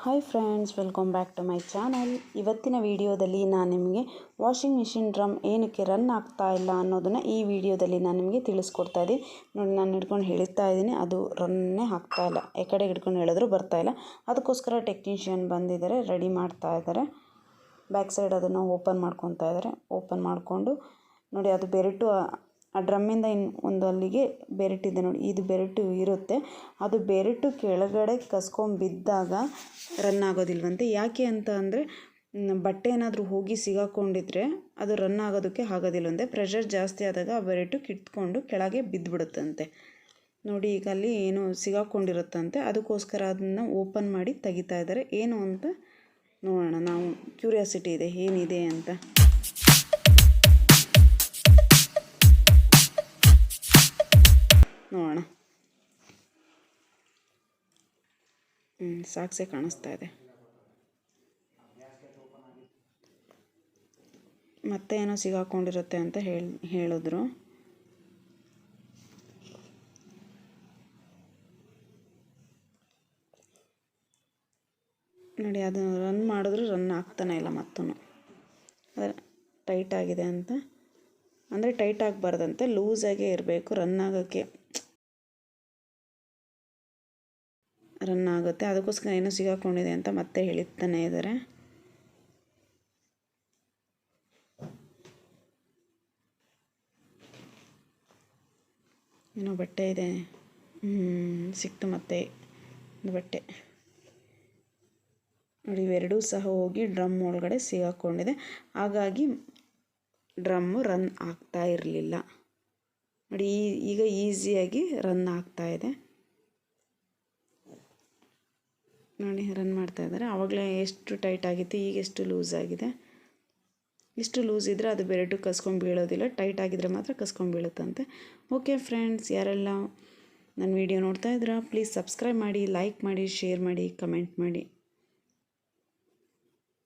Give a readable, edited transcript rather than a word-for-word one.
Hi friends, welcome back to my channel. ಇವತ್ತಿನ ವಿಡಿಯೋದಲ್ಲಿ ನಾನು ನಿಮಗೆ ವಾಷಿಂಗ್ ಮಿಷಿನ್ ಡ್ರಮ್ ಏನಕ್ಕೆ ರನ್ ಆಗ್ತಾ ಇಲ್ಲ ಅನ್ನೋದನ್ನು ಈ ವಿಡಿಯೋದಲ್ಲಿ ನಾನು ನಿಮಗೆ ತಿಳಿಸ್ಕೊಡ್ತಾ ಇದ್ದೀನಿ. ನೋಡಿ, ನಾನು ಹಿಡ್ಕೊಂಡು ಹೇಳ್ತಾ ಇದ್ದೀನಿ, ಅದು ರನ್ನೇ ಆಗ್ತಾ ಇಲ್ಲ. ಈ ಕಡೆ ಹಿಡ್ಕೊಂಡು ಹೇಳಿದ್ರು ಬರ್ತಾ ಇಲ್ಲ. ಅದಕ್ಕೋಸ್ಕರ ಟೆಕ್ನಿಷಿಯನ್ ಬಂದಿದ್ದಾರೆ, ರೆಡಿ ಮಾಡ್ತಾ ಇದ್ದಾರೆ. ಬ್ಯಾಕ್ ಸೈಡ್ ಅದನ್ನು ಓಪನ್ ಮಾಡ್ಕೊತಾ ಇದ್ದಾರೆ. ಓಪನ್ ಮಾಡಿಕೊಂಡು ನೋಡಿ, ಅದು ಬೆರಟು ಆ ಡ್ರಮ್ಮಿಂದ ಒಂದು ಅಲ್ಲಿಗೆ ಬೆರಟಿದೆ ನೋಡಿ, ಇದು ಬೆರಟು ಇರುತ್ತೆ. ಅದು ಬೆರಟು ಕೆಳಗಡೆ ಬಿದ್ದಾಗ ರನ್ ಆಗೋದಿಲ್ವಂತೆ. ಯಾಕೆ ಅಂತ ಅಂದರೆ, ಬಟ್ಟೆ ಏನಾದರೂ ಹೋಗಿ ಸಿಗಾಕೊಂಡಿದ್ರೆ ಅದು ರನ್ ಆಗೋದಕ್ಕೆ ಆಗೋದಿಲ್ವಂತೆ. ಪ್ರೆಷರ್ ಜಾಸ್ತಿ ಆದಾಗ ಆ ಬೆರಟು ಕಿತ್ಕೊಂಡು ಕೆಳಗೆ ಬಿದ್ದುಬಿಡುತ್ತಂತೆ. ನೋಡಿ, ಈಗ ಅಲ್ಲಿ ಏನು ಸಿಗಾಕೊಂಡಿರುತ್ತಂತೆ. ಅದಕ್ಕೋಸ್ಕರ ಅದನ್ನು ಓಪನ್ ಮಾಡಿ ತೆಗಿತಾ ಇದ್ದಾರೆ. ಏನು ಅಂತ ನೋಡೋಣ, ನಾವು ಕ್ಯೂರಿಯಾಸಿಟಿ ಇದೆ ಏನಿದೆ ಅಂತ. ನೋಡೋಣ. ಸಾಕ್ಸೆ ಕಾಣಿಸ್ತಾ ಇದೆ. ಮತ್ತೆ ಏನೋ ಸಿಗಾಕೊಂಡಿರುತ್ತೆ ಅಂತ ಹೇಳಿದ್ರು. ನೋಡಿ, ಅದು ರನ್ ಮಾಡಿದ್ರು ರನ್ ಆಗ್ತಾನೆ ಇಲ್ಲ. ಮತ್ತೂ ಅದು ಟೈಟ್ ಆಗಿದೆ ಅಂತ ಅಂದರೆ ಟೈಟ್ ಆಗಬಾರ್ದಂತೆ, ಲೂಸಾಗೇ ಇರಬೇಕು. ರನ್ ಆಗುತ್ತೆ. ಅದಕ್ಕೋಸ್ಕರ ಏನೋ ಸಿಗಾಕೊಂಡಿದೆ ಅಂತ ಮತ್ತೆ ಹೇಳ್ತಾನೆ ಇದ್ದಾರೆ. ಏನೋ ಬಟ್ಟೆ ಇದೆ, ಸಿಕ್ತು ಮತ್ತೆ ಒಂದು ಬಟ್ಟೆ. ನೋಡಿ, ಇವೆರಡೂ ಸಹ ಹೋಗಿ ಡ್ರಮ್ ಒಳಗಡೆ ಸಿಗಾಕೊಂಡಿದೆ. ಹಾಗಾಗಿ ಡ್ರಮ್ಮು ರನ್ ಆಗ್ತಾ ಇರಲಿಲ್ಲ. ನೋಡಿ, ಈಗ ಈಸಿಯಾಗಿ ರನ್ ಆಗ್ತಾ ಇದೆ. ನೋಡಿ, ರನ್ ಮಾಡ್ತಾ ಇದ್ದಾರೆ. ಆವಾಗಲೇ ಎಷ್ಟು ಟೈಟ್ ಆಗಿತ್ತು, ಈಗ ಎಷ್ಟು ಲೂಸ್ ಆಗಿದೆ. ಇಷ್ಟು ಲೂಸ್ ಇದ್ದರೆ ಅದು ಬೆರಟು ಕಸ್ಕೊಂಡು ಬೀಳೋದಿಲ್ಲ. ಟೈಟ್ ಆಗಿದ್ದರೆ ಮಾತ್ರ ಕಸ್ಕೊಂಡು ಬೀಳುತ್ತಂತೆ. ಓಕೆ ಫ್ರೆಂಡ್ಸ್, ಯಾರೆಲ್ಲ ನನ್ನ ವಿಡಿಯೋ ನೋಡ್ತಾ ಇದ್ದೀರಾ, ಪ್ಲೀಸ್ ಸಬ್ಸ್ಕ್ರೈಬ್ ಮಾಡಿ, ಲೈಕ್ ಮಾಡಿ, ಶೇರ್ ಮಾಡಿ, ಕಮೆಂಟ್ ಮಾಡಿ.